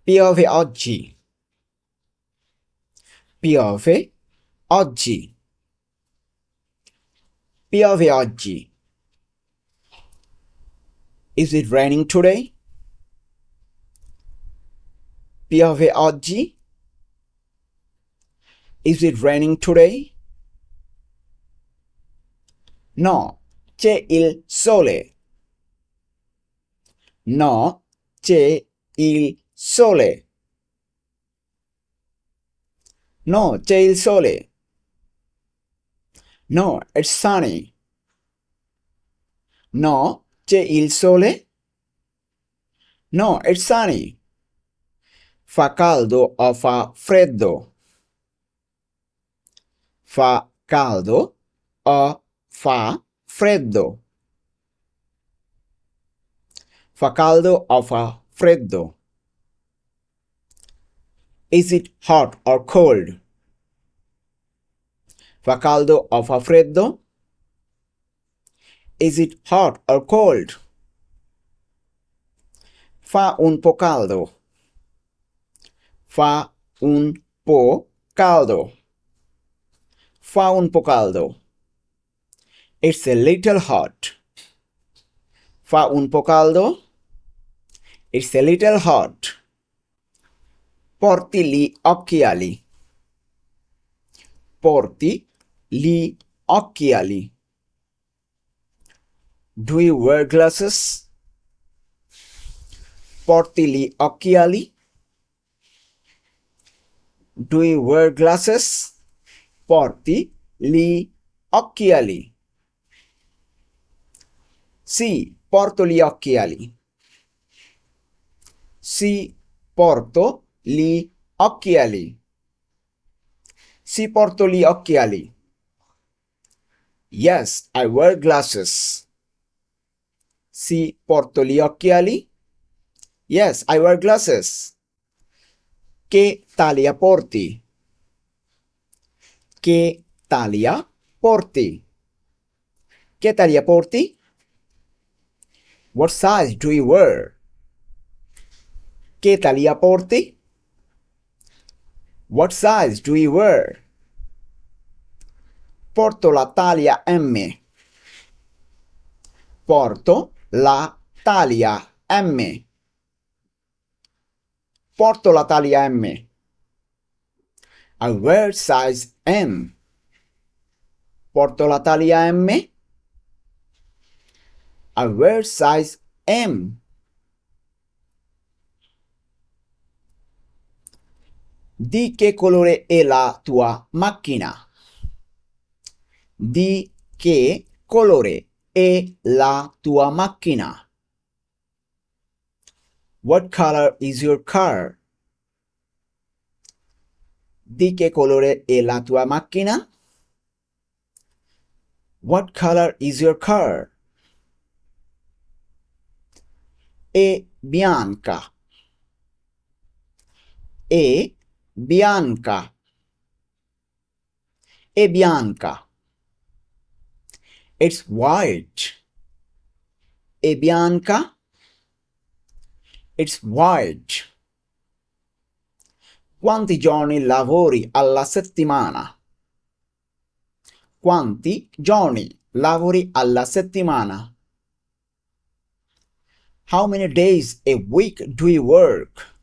Piove oggi. Piove oggi. Piove oggi. Is it raining today? Piove oggi? Is it raining today? No, c'è il sole. No, c'è il sole. No, c'è il sole. No, it's sunny. No, c'è il sole. No, it's sunny. Fa caldo o fa freddo? Fa caldo o fa freddo? Fa caldo o fa freddo? Is it hot or cold? Fa caldo o fa freddo? Is it hot or cold? Fa un po' caldo. Fa un po' caldo. Fa un po' caldo. It's a little hot. Fa un po' caldo. It's a little hot. Porti gli occhiali. Porti gli occhiali. Do you wear glasses? Porti gli occhiali. Do you wear glasses? Porti gli occhiali. Sì, porto gli occhiali. Sì, porto gli occhiali. Sì, porto gli occhiali. Yes, I wear glasses. Sì, porto gli occhiali. Yes, I wear glasses. Che taglia porti? Che taglia porti? Che taglia porti? What size do you wear? Che taglia porti? What size do you wear? Porto la taglia M. Porto la taglia M. Porto la taglia M. I wear size M. Porto la taglia M. I wear size M. Di che colore è la tua macchina? Di che colore è la tua macchina? What color is your car? Di che colore è la tua macchina? What color is your car? È bianca. È bianca. È bianca. It's white. È bianca. It's white. Quanti giorni lavori alla settimana? Quanti giorni lavori alla settimana? How many days a week do you work?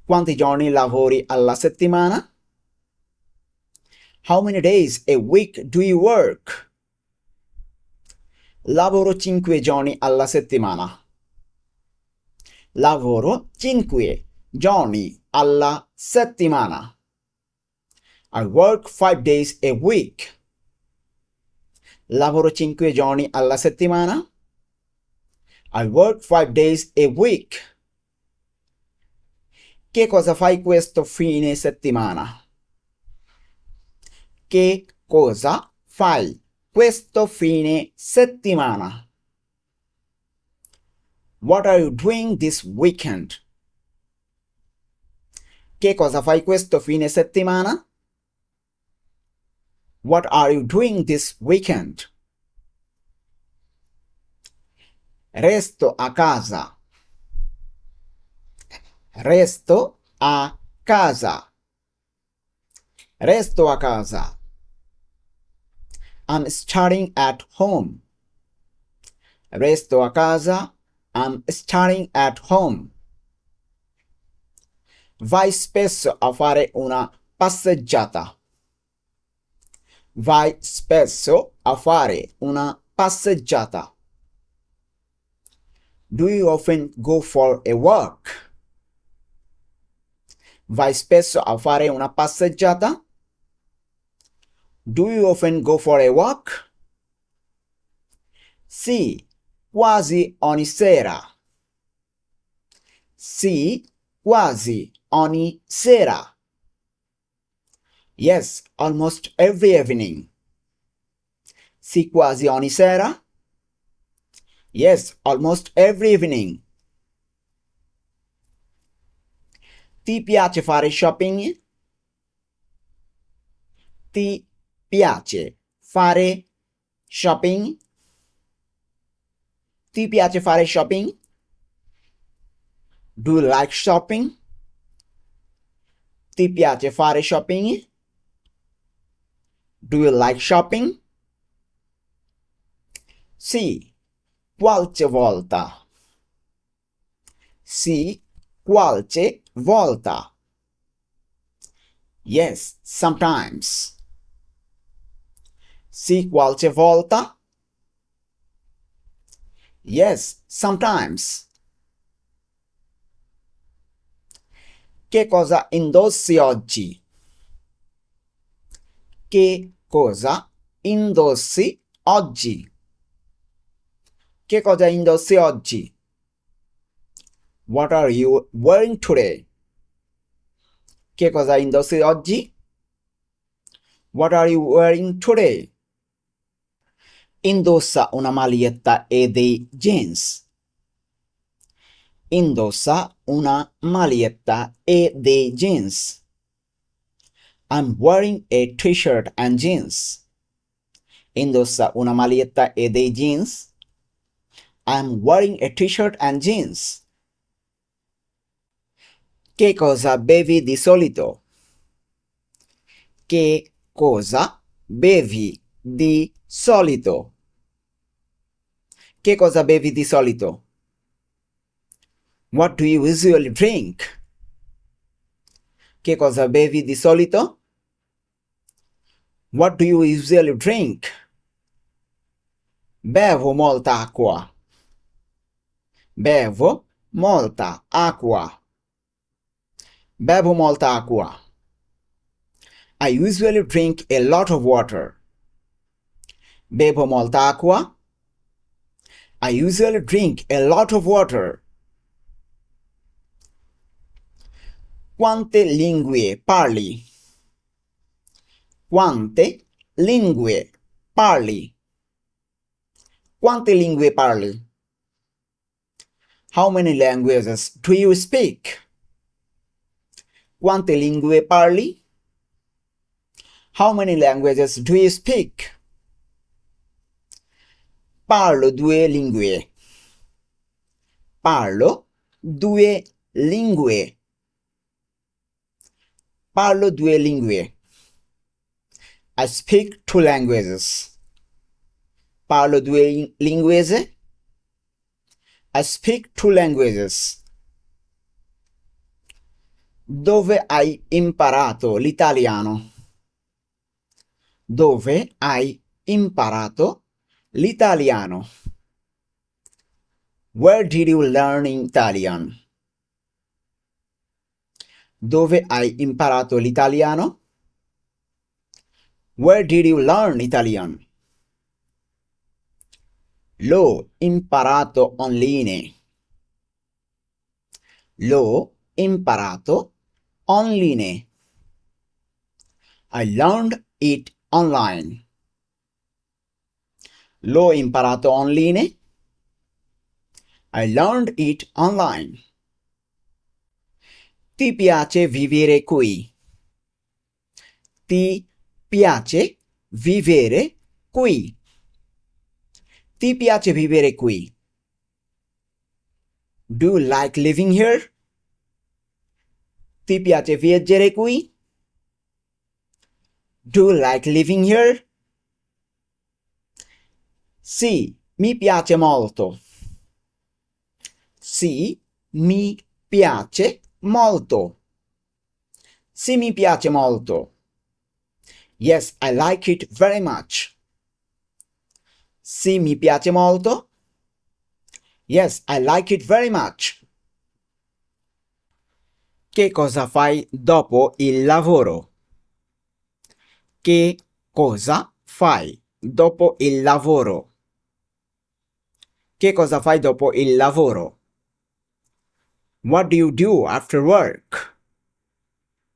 Quanti giorni lavori alla settimana? How many days a week do you work? Lavoro 5 giorni alla settimana. Lavoro 5 giorni alla settimana. I work 5 days a week. Lavoro 5 giorni alla settimana. I work 5 days a week. Che cosa fai questo fine settimana? Che cosa fai questo fine settimana? What are you doing this weekend? Che cosa fai questo fine settimana? What are you doing this weekend? Resto a casa. Resto a casa. Resto a casa. I'm studying at home. Resto a casa. I'm studying at home. Vai spesso a fare una passeggiata. Vai spesso a fare una passeggiata. Do you often go for a walk? Vai spesso a fare una passeggiata? Do you often go for a walk? Sì, quasi ogni sera. Sì, quasi ogni sera. Yes, almost every evening. Sì, quasi ogni sera. Yes, almost every evening. Ti piace fare shopping? Ti piace fare shopping? Ti piace fare shopping? Do you like shopping? Ti piace fare shopping? Do you like shopping? Sì, qualche volta. Sì, qualche volta. Yes, sometimes. Sì, qualche volta. Yes, sometimes. Che cosa indossi oggi? Che cosa indossi oggi? Che cosa indossi oggi? What are you wearing today? Che cosa indossi oggi? What are you wearing today? Indossa una maglietta e dei jeans. Indossa una maglietta e dei jeans. I'm wearing a t-shirt and jeans. Indossa una maglietta e dei jeans. I'm wearing a t-shirt and jeans. Che cosa bevi di solito? Che cosa bevi di solito? Che cosa bevi di solito? What do you usually drink? Che cosa bevi di solito? What do you usually drink? Bevo molta acqua. Bevo molta acqua. Bevo molta acqua. I usually drink a lot of water. Bevo molta acqua. I usually drink a lot of water. Quante lingue parli? Quante lingue parli? Quante lingue parli? How many languages do you speak? Quante lingue parli? How many languages do you speak? Parlo due lingue. Parlo due lingue. Parlo due lingue. I speak two languages. Parlo due linguese. I speak two languages. Dove hai imparato l'italiano? Dove hai imparato l'italiano? Where did you learn Italian? Dove hai imparato l'italiano? Where did you learn Italian? L'ho imparato online. L'ho imparato online. I learned it online. L'ho imparato online. I learned it online. Ti piace vivere qui? Ti piace vivere qui? Ti piace vivere qui? Do you like living here? Ti piace viaggiare qui? Do you like living here? Sì, mi piace molto. Sì, mi piace molto. Sì, mi piace molto. Yes, I like it very much. Sì, mi piace molto. Yes, I like it very much. Che cosa fai dopo il lavoro? Che cosa fai dopo il lavoro? Che cosa fai dopo il lavoro? What do you do after work?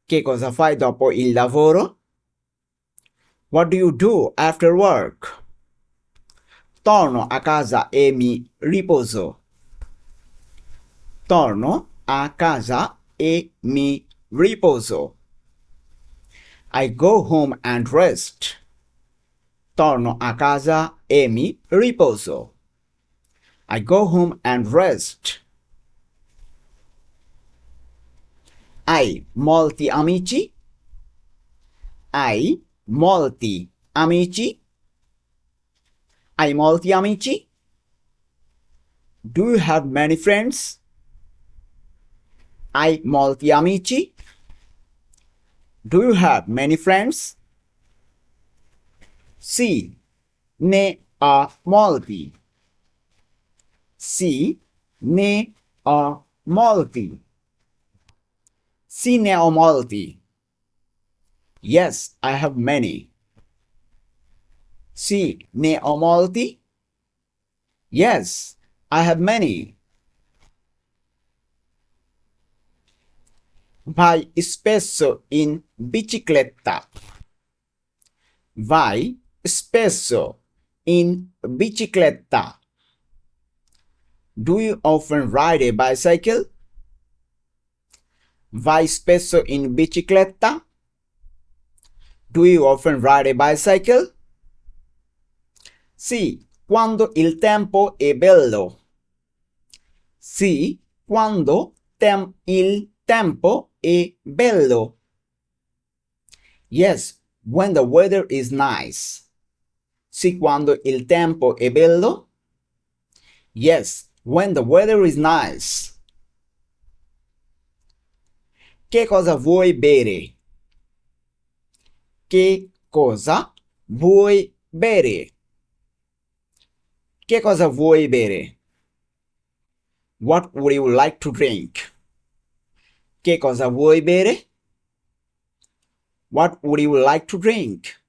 Che cosa fai dopo il lavoro? What do you do after work? Torno a casa e mi riposo. Torno a casa e mi riposo. I go home and rest. Torno a casa e mi riposo. I go home and rest. Hai molti amici? Hai molti amici? Hai molti amici? Do you have many friends? Hai molti amici? Do you have many friends? Sì, ne ho molti. Sì, ne ho molti. Sì, ne ho molti. Yes, I have many. Sì, ne ho molti. Yes, I have many. Vai spesso in bicicletta. Vai spesso in bicicletta. Do you often ride a bicycle? Vai spesso in bicicletta? Do you often ride a bicycle? Sì, quando il tempo è bello. Sì, quando il tempo è bello. Yes, when the weather is nice. Sì, quando il tempo è bello. Yes, when the weather is nice. Che cosa vuoi bere? Che cosa vuoi bere? Che cosa vuoi bere? What would you like to drink? Che cosa vuoi bere? What would you like to drink?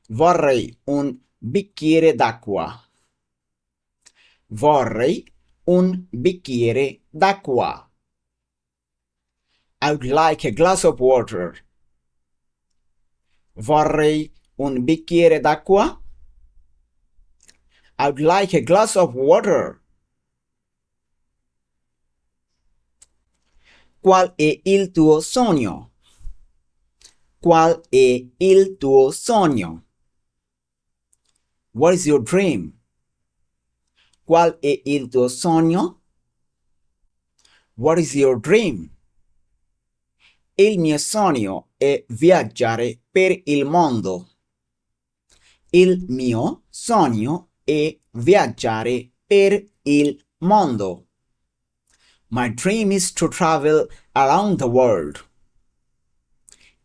Vorrei un bicchiere d'acqua. Vorrei un bicchiere d'acqua. I would like a glass of water. Vorrei un bicchiere d'acqua. I would like a glass of water. Qual è il tuo sogno? Qual è il tuo sogno? What is your dream? Qual è il tuo sogno? What is your dream? Il mio sogno è viaggiare per il mondo. Il mio sogno è viaggiare per il mondo. My dream is to travel around the world.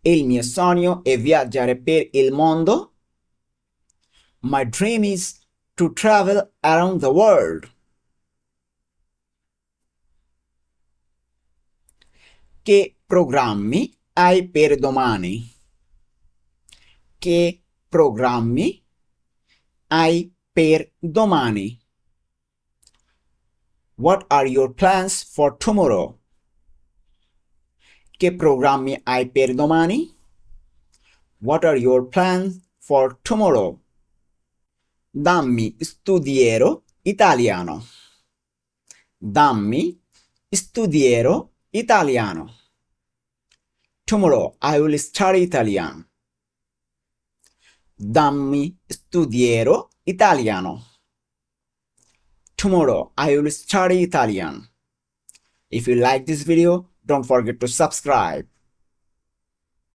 Il mio sogno è viaggiare per il mondo. My dream is to travel around the world. Che programmi hai per domani? Che programmi hai per domani? What are your plans for tomorrow? Che programmi hai per domani? What are your plans for tomorrow? Dammi studiero italiano. Dammi studiero italiano. Tomorrow I will study Italian. Dammi studiero italiano. Tomorrow I will study Italian. If you like this video, Don't forget to subscribe.